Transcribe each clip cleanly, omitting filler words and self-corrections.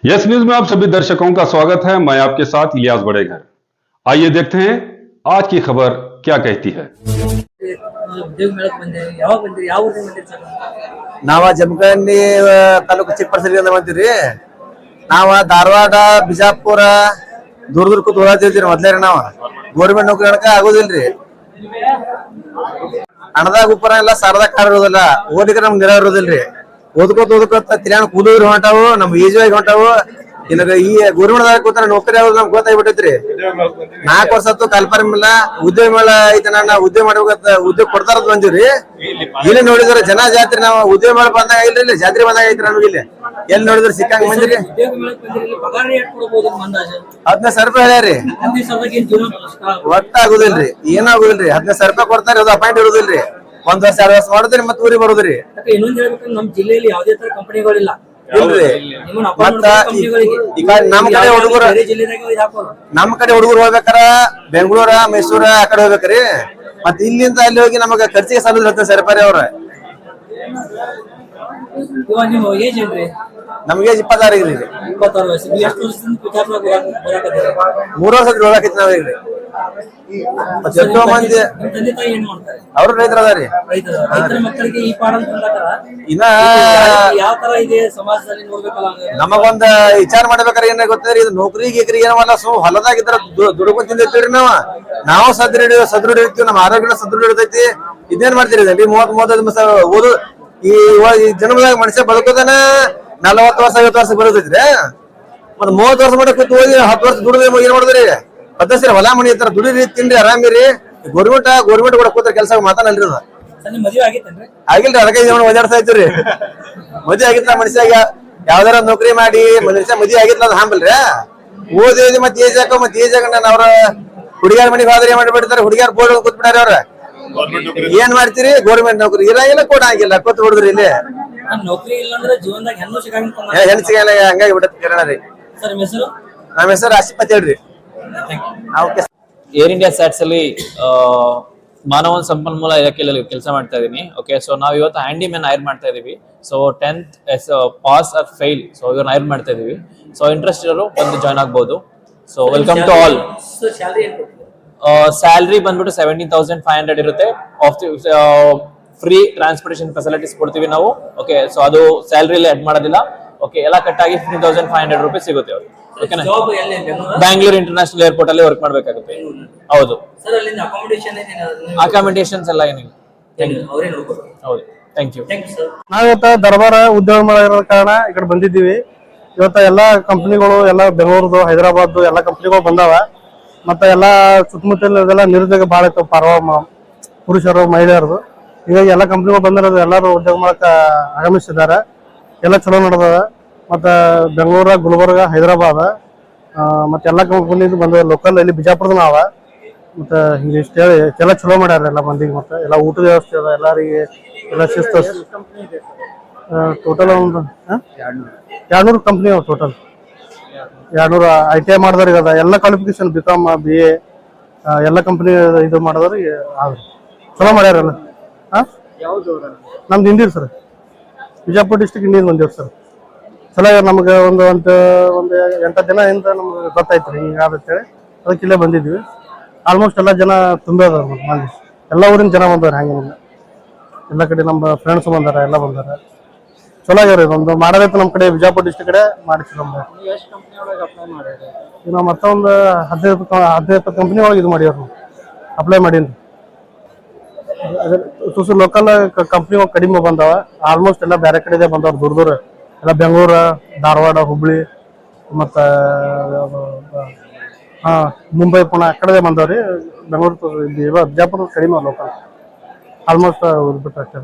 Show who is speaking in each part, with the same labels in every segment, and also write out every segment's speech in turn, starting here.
Speaker 1: Yes news में आप सभी दर्शकों का स्वागत है। मैं आपके साथ इलियास बड़ेघर। आइए देखते हैं आज की खबर क्या कहती है।
Speaker 2: ನಾವ ಜಮಖಂಡಿ ತಾಲೂಕು ಚಿಕ್ಕಪರಸಲಿಂದ ಬಂದಿವ್ರಿ. ನಾವ ಧಾರವಾಡ ಬಿಜಾಪುರ ದೂರ ದೂರ ಕೂತ್ ಓದಾತಿರ್ತೀವಿ ಮೊದ್ಲೇ. ನಾವ ಗೌರ್ಮೆಂಟ್ ನೌಕರಿ ಹೇಳಕ ಆಗೋದಿಲ್ರಿ. ಹಣದಾಗ ಉಪ್ಪರ ಎಲ್ಲ ಸಾರದಾಗ ಕಾರ ಇರೋದಿಲ್ಲ. ಓದಿದ್ರೆ ನಮ್ಗೆ ನೆರ ಇರೋದಿಲ್ರಿ. ಓದ್ಕೋತ ತಿರ್ಯಾಣ ಕೂದೂರು ಹೊಂಟಾವು, ನಮ್ ಈಜುವಾಗಿ ಹೊಂಟಾವು. ಇನ್ನಾಗ ಈ ಗೌರ್ಮೆಂಟ್ ಕೂತಾರ ನೌಕರಿ ಆಗೋದು ನಮ್ಗೆ ಗೊತ್ತಾಗ್ಬಿಟ್ಟೈತ್ರಿ. 4 ವರ್ಷ ಆತು ಕಾಲ್ಪಾರ ಮೇಲ ಉದ್ಯೋಗ ಮೇಳ ಐತೆ. ನಾ ಉದ್ಯೋಗ ಮಾಡ್ಬೇಕಂತ ಉದ್ಯೋಗ ಕೊಡ್ತಾರದ್ ಬಂದಿವ್ರಿ. ಇಲ್ಲಿ ನೋಡಿದ್ರ ಜನ ಜಾತ್ರೆ ನಾವು ಉದ್ಯೋಗ ಮೇಳ ಬಂದಾಗ ಇಲ್ರಿ, ಜಾತ್ರೆ ಬಂದಾಗ ಐತ್ರಿ ನಮ್ಗೆ. ಇಲ್ಲಿ ಎಲ್ಲಿ ನೋಡಿದ್ರ ಸಿಕ್ಕಂಗ ಬಂದಿರಿ. 15,000 ರೂಪಾಯಿ ಹೇಳ್ಯಾರಿ. ಒಟ್ಟ ಆಗುದಿಲ್ರಿ, ಏನಾಗುದಿಲ್ರಿ. 15,000 ರೂಪಾಯಿ ಕೊಡ್ತಾರ, ಅದು ಅಪಾಯಿಂಟ್ ಇರುದಿಲ್ರಿ. 1 ವರ್ಷ 2 ವರ್ಷ ಮಾಡಿದ್ರಿ ಮತ್ತೆ ಊರಿಗೆ ಬರುದ್ರಿ.
Speaker 3: ಇನ್ನೊಂದ್ ಹೇಳ್ಬೇಕಂದ್ರೆ ನಮ್ ಜಿಲ್ಲೆಯಲ್ಲಿ ಯಾವ್ದೇ ತರ ಕಂಪನಿಗಳಿಲ್ಲ.
Speaker 2: ಇಲ್ರಿ. ಮತ್ತ ಈಗ ನಮ್ ಕಡೆ ಹುಡುಗರು ಹೋಗ್ಬೇಕಾರ ಬೆಂಗಳೂರ ಮೈಸೂರ ಆ ಕಡೆ ಹೋಗ್ಬೇಕ್ರಿ. ಮತ್ ಇಲ್ಲಿಂದ ಅಲ್ಲಿ ಹೋಗಿ ನಮಗ ಖರ್ಚಿಗೆ ಸಾಲದ 15,000 ರೂಪಾಯಿ ಅವ್ರ. ನಮ್ಗೆ 26 ಇದ್ರಿ.
Speaker 3: 26 ವರ್ಷ.
Speaker 2: 3 ವರ್ಷ ಹೋಗಾಕೈತಿ ನಾವೀಗ್ರಿ. ಎಷ್ಟೋ ಮಂದಿ ಅವ್ರು ರೈತರ ಅದಾರಿ.
Speaker 3: ಮಕ್ಕಳಿಗೆ ಈ ಪಾಠ
Speaker 2: ಇನ್ನ
Speaker 3: ಯಾವ ತರ ಇದೆ ಸಮಾಜದಲ್ಲಿ ನೋಡ್ಬೇಕಲ್ಲ.
Speaker 2: ನಮಗೊಂದ ವಿಚಾರ ಮಾಡ್ಬೇಕಾರೆ ಏನ ಗೊತ್ತದ್ರಿ, ಇದು ನೌಕರಿ ಗೀಕ್ರಿ ಏನವಲ್ಲ. ಹೊಲದಾಗಿದ್ರ ದುಡ್ಕೊಂಡ್ ತಿಂದಿರ್ತೀವ್ರಿ. ನಾವು ಸದೃಢ ಇರ್ತೀವಿ, ನಮ್ಮ ಆರೋಗ್ಯ ಸದೃಢ ಇರ್ತೈತಿ. ಇದೇನ್ ಮಾಡ್ತೀರಿ 30-35 ಓದು ಈ ಜನ್ಮದಾಗ ಮನುಷ್ಯ ಬದುಕೋದನ 40 ವರ್ಷ 50 ವರ್ಷ ಬರೋದೈತ್ರಿ. ಮತ್ 30 ವರ್ಷ ಮಾಡಕ್ ಕೂತ್ ಓದಿ 10 ವರ್ಷ ದುಡಿದ ಏನ್ ಮಾಡಿದ್ರಿ? 10 ವರ್ಷ ಹೊಲ ಮನಿ ಇರ್ತಾರ, ದುಡಿರಿ ತಿನ್ರಿ ಆರಾಮಿರಿ. ಗೌರ್ಮೆಂಟ್ ಕೂಡ ಕೂತ್ರ ಕೆಲಸ ಮಾತಾನಲ್ರಿ. ಆಗಿಲ್ರಿ, ಅದಕ್ಕೆ ಓದಾಡ್ತಾ ಇದ್ರಿ. ಮದ್ವೆ ಆಗಿತ್ತ ಮನುಷ್ಯಾಗ ಯಾವ್ದಾರ ನೌಕರಿ ಮಾಡಿ ಮನುಷ್ಯ ಮದ್ವೆ ಆಗಿತ್ತ ಅದ್ ಹಾಂಬಲ್ರಿ. ಓದಿ ಮತ್ತೆ ಏಜ್ ಹಾಕ ಅವ್ರ ಹುಡುಗಿಯರ್ ಮನಿಗೆ ಹೋದ್ರೆ ಏನ್ ಮಾಡಿಬಿಡ್ತಾರೆ, ಹುಡುಗಿಯರ್ ಬೋರ್ಡ್ ಕೂತ್ ಬಿಟ್ಟಾರ. ಅವ್ರ ಏನ್ ಮಾಡ್ತೀರಿ? ಗೌರ್ಮೆಂಟ್ ನೌಕರಿ ಇರಂಗಿಲ್ಲ, ಕೊಡಂಗಿಲ್ಲ, ಕೂತ್ ಬಿಡುದ್ರಿ. ಇಲ್ಲಿ
Speaker 3: ನೌಕರಿ ಇಲ್ಲ ಅಂದ್ರೆ ಜೀವನದಾಗ ಹೆಣ್ಣು
Speaker 2: ಸಿಗಂಗಿಲ್ಲ, ಹಂಗಾಗಿ ಬಿಡತ್ ಕಿರಣ ರೀ. ನಮ್ಮ ಹೆಸರು ಆಸಿಫ್ ಹೇಳ್ರಿ.
Speaker 4: ಏರ್ ಇಂಡಿಯಾ ಸ್ಯಾಟ್ಸ್ ಅಲ್ಲಿ ಮಾನವ ಸಂಪನ್ಮೂಲ ಇಲಾಖೆಯಲ್ಲಿ ಕೆಲಸ ಮಾಡ್ತಾ ಇದೀನಿ. ಓಕೆ, ಸೊ ನಾವು ಇವತ್ತು ಹ್ಯಾಂಡಿ ಮ್ಯಾನ್ ಹೈರ್ ಮಾಡ್ತಾ ಇದೀವಿ. So 10th pass or fail, so ಇವ್ರನ್ನ ಹೈರ್ ಮಾಡ್ತಾ ಇದೀವಿ. ಸೊ ಇಂಟ್ರೆಸ್ಟ್ ಇರೋರು ಬಂದು ಜಾಯ್ನ್ ಆಗ್ಬೋದು. So welcome to all. Salary ಬಂದ್ಬಿಟ್ಟು 17,500 ಇರುತ್ತೆ. ಆಫ್ ಫ್ರೀ ಟ್ರಾನ್ಸ್ಪೋರ್ಟೇಷನ್ ಫೆಸಿಲಿಟೀಸ್ ಕೊಡ್ತೀವಿ ನಾವು. ಓಕೆ, ಸೊ ಅದು ಸ್ಯಾಲರಿಲಿ ಆಡ್ ಮಾಡೋದಿಲ್ಲ. ಓಕೆ, ಎಲ್ಲ ಕಟ್ಟಾಗಿ 3,500 ರೂಪೀಸ್ ಸಿಗುತ್ತೆ ಅವ್ರಿಗೆ. ಓಕೆನಾ? ಬ್ಯಾಂಗ್ಳೂರ್ ಇಂಟರ್ನ್ಯಾಷನಲ್ ಏರ್ಪೋರ್ಟ್ ಅಲ್ಲಿ ವರ್ಕ್ ಮಾಡ್ಬೇಕಾಗುತ್ತೆ. ಹೌದು, ಅಕಾಮಿಡೇಷನ್ಸ್ ಎಲ್ಲ ಏನಿಲ್ಲ. ಹೌದು, ಥ್ಯಾಂಕ್ ಯು.
Speaker 5: ನಾವಿವತ್ತ ದರ್ಬಾರ ಉದ್ಯೋಗ ಮೇಳ ಇರೋ ಕಾರಣ ಈ ಕಡೆ ಬಂದಿದ್ದೀವಿ. ಇವತ್ತ ಎಲ್ಲಾ ಕಂಪನಿಗಳು, ಎಲ್ಲ ಬೆಂಗಳೂರ್ದು ಹೈದರಾಬಾದ್ ಎಲ್ಲ ಕಂಪನಿಗಳು ಬಂದಾವ. ಮತ್ತೆ ಎಲ್ಲಾ ಸುತ್ತಮುತ್ತಲ ನಿರುದ್ಯೋಗ ಬಹಳ ಇತ್ತು, ಪುರುಷರು ಮಹಿಳೆಯರದು. ಹೀಗಾಗಿ ಎಲ್ಲಾ ಕಂಪನಿಗಳು ಬಂದಿರೋದು, ಎಲ್ಲರೂ ಉದ್ಯೋಗ ಮಾಡಕ ಆಗಮಿಸಿದ್ದಾರೆ. ಎಲ್ಲ ಚಲೋ ನಡೆದದ. ಮತ್ತ ಬೆಂಗಳೂರ, ಗುಲ್ಬರ್ಗ, ಹೈದರಾಬಾದ್ ಮತ್ತೆ ಎಲ್ಲಾ ಕಂಪನಿ ಬಂದ. ಲೋಕಲ್ ಇಲ್ಲಿ ಬಿಜಾಪುರದ ನಾವ. ಮತ್ತೆ ಹಿಂಗ ಇಷ್ಟ ಹೇಳಿ ಎಲ್ಲ ಚಲೋ ಮಾಡ್ಯಾರ ಎಲ್ಲ ಮಂದಿಗೆ. ಮತ್ತೆ ಎಲ್ಲ ಊಟದ ವ್ಯವಸ್ಥೆ ಅದ ಎಲ್ಲರಿಗೆ, ಎಲ್ಲ ಶಿಸ್ತು. ಟೋಟಲ್ ಒಂದು 200 ಕಂಪ್ನಿ ಅವ. ಟೋಟಲ್ 200 ITI ಮಾಡಿದವ್ರಿಗೆ ಅದ. ಎಲ್ಲ ಕ್ವಾಲಿಫಿಕೇಶನ್ BCom BA ಎಲ್ಲ ಕಂಪ್ನಿ ಇದು ಮಾಡಿದವ್ರಿಗೆ ಆದ್ರಿ. ಚಲೋ ಮಾಡ್ಯಾರಲ್ಲ. ನಮ್ದು ಇಂದಿರ್ ಸರ್, ಬಿಜಾಪುರ ಡಿಸ್ಟ್ರಿಕ್ಟ್ ಇಂಡಿಯನ್ ಬಂದಿವ್ರಿ ಸರ್. ಚಲೋ ನಮ್ಗೆ ಒಂದು 8 ದಿನ ಇಂದ ನಮ್ಗೆ ಗೊತ್ತಾಯ್ತ್ರಿ ಹಿಂಗಾಗತ್ತೇಳಿ ಅದಕ್ಕೆ ಇಲ್ಲೇ ಬಂದಿದ್ವಿ. ಆಲ್ಮೋಸ್ಟ್ ಎಲ್ಲ ಜನ ತುಂಬೇ ಅದಾರ ಮಂದಿ. ಎಲ್ಲ ಊರಿನ ಜನ ಬಂದವ್ರು, ಹಂಗೇನಿಲ್ಲ. ಎಲ್ಲ ಕಡೆ ನಮ್ಮ ಫ್ರೆಂಡ್ಸ್ ಬಂದಾರ, ಎಲ್ಲ ಬಂದಾರ. ಚಲೋ ಆಗ್ಯಾರ. ಒಂದು ಮಾಡೋದೈತೆ ನಮ್ಮ ಕಡೆ ಬಿಜಾಪುರ ಡಿಸ್ಟ್ರಿಕ್ಟ್ ಕಡೆ ಮಾಡಿಸಿ. ನಮ್ಗೆ ನಾವು ಮತ್ತೊಂದು 15-20 ಕಂಪ್ನಿ ಒಳಗೆ ಇದು ಮಾಡ್ಯಾರ, ಅಪ್ಲೈ ಮಾಡೀನಿ. ಲೋಕಲ್ ಕಂಪ್ನಿ ಕಡಿಮೆ ಬಂದಾವ. ಆಲ್ಮೋಸ್ಟ್ ಎಲ್ಲ ಬೇರೆ ಕಡೆ ಬಂದವ್ರು, ದೂರ ಎಲ್ಲ ಬೆಂಗಳೂರು, ಧಾರವಾಡ, ಹುಬ್ಳಿ ಮತ್ತ ಮುಂಬೈ, ಪುಣೆ ಆ ಕಡೆ ಬಂದವ್ರಿ. ಬೆಂಗಳೂರು ಬಿಜಾಪುರ ಕಡಿಮೆ ಲೋಕಲ್. ಆಲ್ಮೋಸ್ಟ್ ಬಿಟ್ಟು ಅಷ್ಟೇ.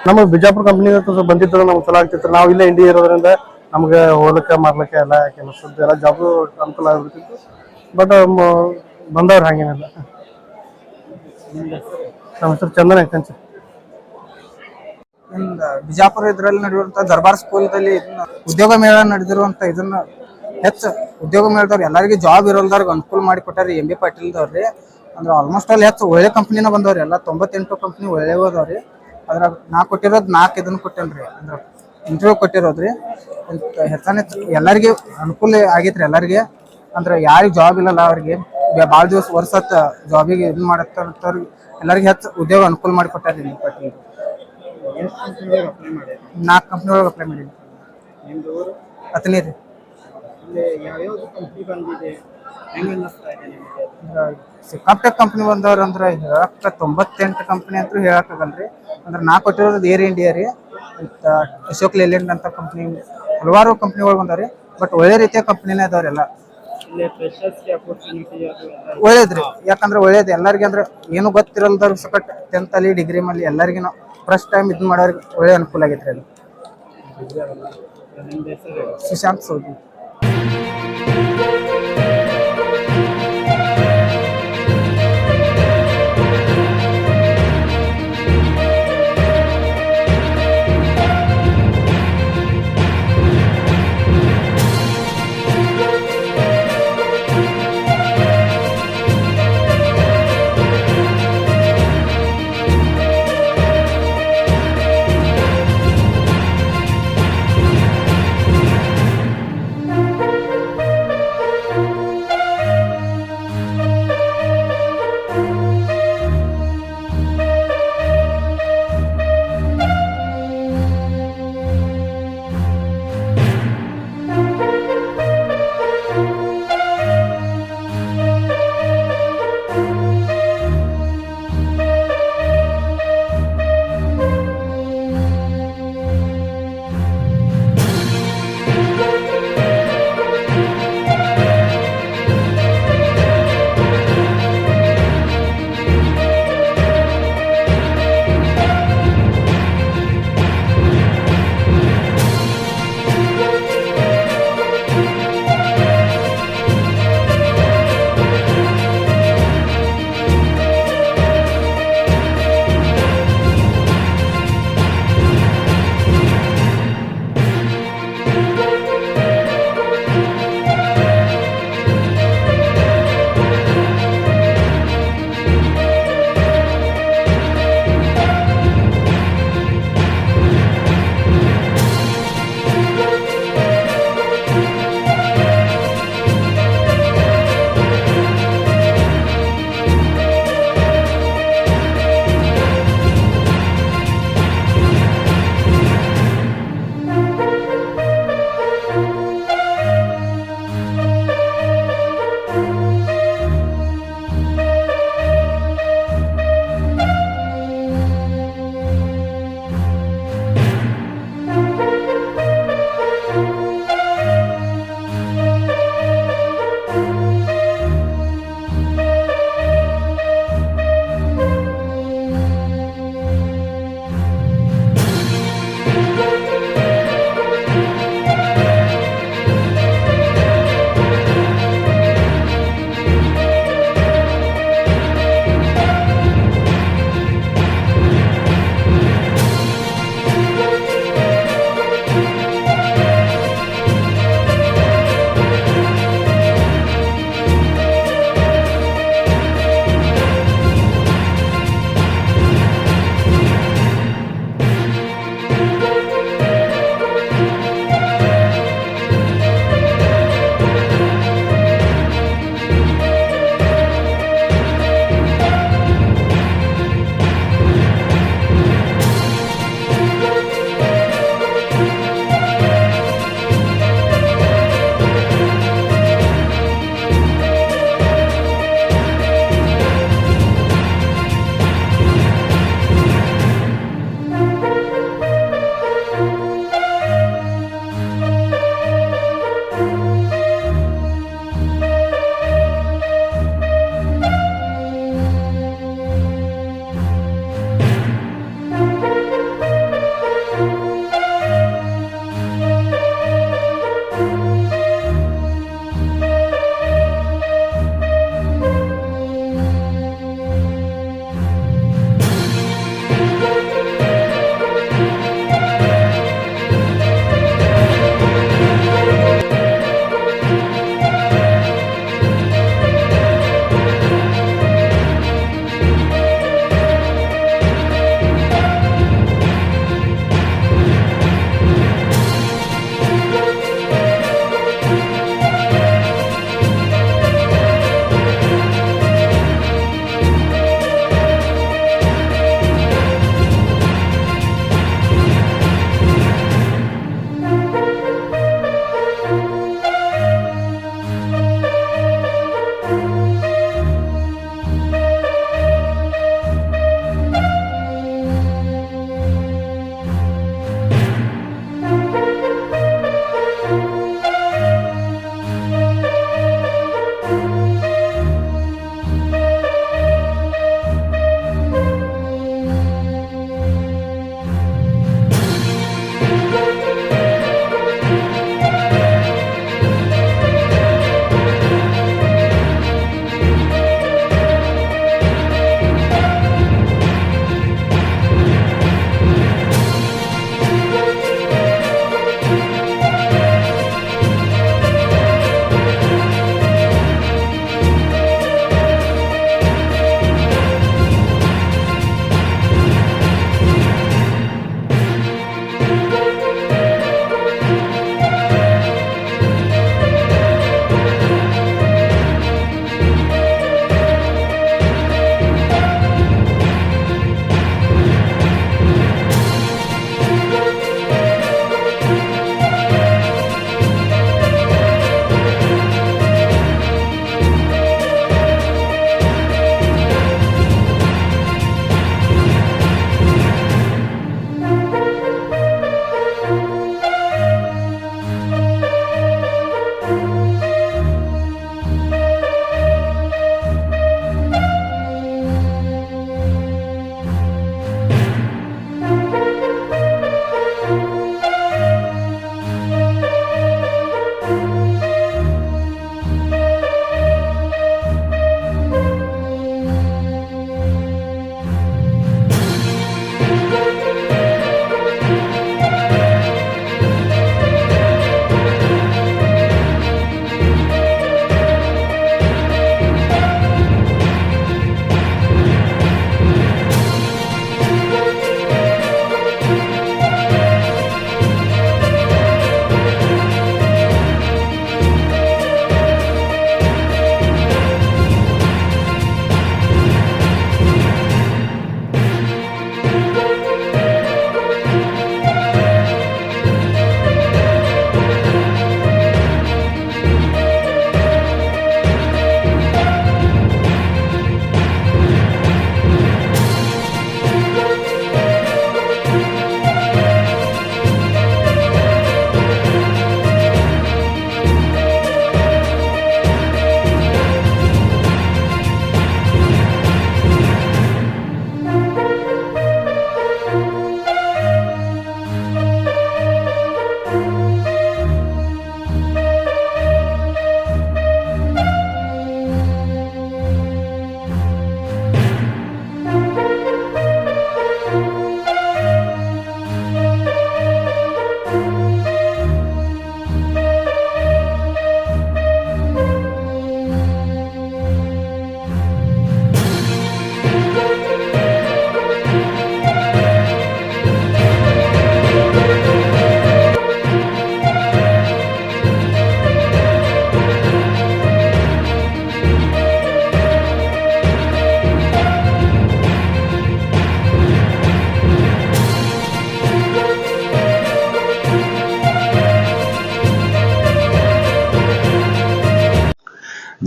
Speaker 5: ನಮಗೆ ಬಿಜಾಪುರ ಕಂಪ್ನಿ ಬಂದಿತ್ತು, ನಮ್ಗೆ ಚಲೋ ಆಗ್ತಿತ್ತು. ನಾವು ಇಲ್ಲೇ ಇಂಡಿಯಾ ಇರೋದ್ರಿಂದ ನಮ್ಗೆ ಹೋಗ್ಲಿಕ್ಕೆ ಮಾಡ್ಲಿಕ್ಕೆ ಎಲ್ಲ ಕೆಲಸದ್ದು ಎಲ್ಲ ಜಾಬ್ ಅನುಕೂಲ ಆಗ್ಬಿಡ್ತಿತ್ತು. ಬಟ್ ಬಂದವ್ರು ಹಂಗೇನಿಲ್ಲ. ನಮ್ಮ ಹೆಸರು ಚಂದನ ಕಂಚ.
Speaker 6: ಬಿಜಾಪುರ ಇದ್ರಲ್ಲಿ ನಡೆಯುವಂತ ದರ್ಬಾರ್ ಸ್ಕೂಲ್ದಲ್ಲಿ ಉದ್ಯೋಗ ಮೇಳ ನಡೆದಿರುವಂತ ಇದನ್ನ ಹೆಚ್ಚು ಉದ್ಯೋಗ ಮೇಳದವ್ರು ಎಲ್ಲರಿಗೂ ಜಾಬ್ ಇರೋಲ್ದವ್ರಿಗೆ ಅನುಕೂಲ ಮಾಡಿ ಕೊಟ್ಟಾರಿ. MB ಪಾಟೀಲ್ದವ್ರಿ. ಅಂದ್ರೆ ಆಲ್ಮೋಸ್ಟ್ ಅಲ್ಲಿ ಹೆಚ್ಚು ಒಳ್ಳೆ ಕಂಪ್ನಿನ ಬಂದವ್ರಿ. ಎಲ್ಲ 98 ಕಂಪ್ನಿ ಒಳ್ಳೆ ಹೋದವ್ರಿ. ಅದ್ರಾಗ ನಾ ಕೊಟ್ಟಿರೋದು 4 ಇದನ್ನ ಕೊಟ್ಟೇನ್ರಿ. ಅಂದ್ರೆ ಇಂಟರ್ವ್ಯೂ ಕೊಟ್ಟಿರೋದ್ರಿ ಹೆಚ್ಚಾನೆ ಎಲ್ಲರಿಗೆ ಅನುಕೂಲ ಆಗೈತ್ರಿ ಎಲ್ಲರಿಗೆ. ಅಂದ್ರೆ ಯಾರಿಗೆ ಜಾಬ್ ಇಲ್ಲಲ್ಲ ಅವ್ರಿಗೆ ಭಾಳ ದಿವಸ ವರ್ಷ ಜಾಬಿಗೆ ಇದು ಮಾಡತ್ತವ್ರಿಗೆ ಎಲ್ಲರಿಗೆ ಹೆಚ್ಚು ಉದ್ಯೋಗ ಅನುಕೂಲ ಮಾಡಿ ಕೊಟ್ಟಾರಿ ಎಂ ಬಿ ಪಾಟೀಲ್. 4 ಕಂಪ್ನಿ ಒಳಗೆ ಅಪ್ಲೈ ಮಾಡೀನಿ. ಅತನೇ ರೀ. ಸಿಕ್ಕಾಪಟ್ಟೆ ಕಂಪ್ನಿ ಬಂದವ್ರು ಅಂದ್ರೆ ಹೇಳಕ್ಕ 98 ಕಂಪ್ನಿ ಅಂತೂ ಹೇಳಕ್ಕಾಗಲ್ರಿ. ಅಂದ್ರೆ ನಾ ಕೊಟ್ಟಿರೋದು ಏರ್ ಇಂಡಿಯಾ ರೀ, ಮತ್ತು ಅಶೋಕ್ ಲೇಲ್ಯಾಂಡ್ ಅಂತ ಕಂಪ್ನಿ, ಹಲವಾರು ಕಂಪ್ನಿಗಳು ಬಂದವ್ರಿ. ಬಟ್ ಒಳ್ಳೆ ರೀತಿಯ ಕಂಪ್ನಿನೇ ಅದಾವ್ರೆಲ್ಲ. ಒಳ್ಳೇದ್ರಿ, ಯಾಕಂದ್ರೆ ಒಳ್ಳೇದು ಎಲ್ಲರಿಗೆ. ಅಂದ್ರೆ ಏನು ಗೊತ್ತಿರಲ್ದವ್ರು ಸಕಟ್ 10th ಅಲ್ಲಿ ಡಿಗ್ರಿ ಮೇಲೆ ಎಲ್ಲರಿಗೂ ನಾವು ಫಸ್ಟ್ ಟೈಮ್ ಇದು ಮಾಡೋರಿಗೆ ಒಳ್ಳೆ ಅನುಕೂಲ ಆಗೈತ್ರಿ ಅದು. ಸುಶಾಂತ್ ಸೌದಿ.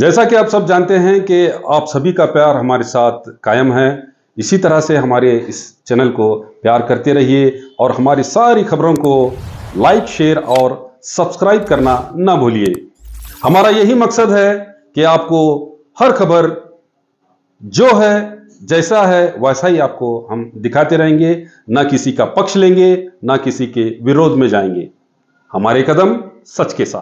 Speaker 1: जैसा कि आप सब जानते हैं कि आप सभी का प्यार हमारे साथ कायम है, इसी तरह से हमारे इस चैनल को प्यार करते रहिए और हमारी सारी खबरों को लाइक, शेयर और सब्सक्राइब करना ना भूलिए। हमारा यही मकसद है कि आपको हर खबर जो है, जैसा है वैसा ही आपको हम दिखाते रहेंगे, ना किसी का पक्ष लेंगे, ना किसी के विरोध में जाएंगे। हमारे कदम सच के साथ।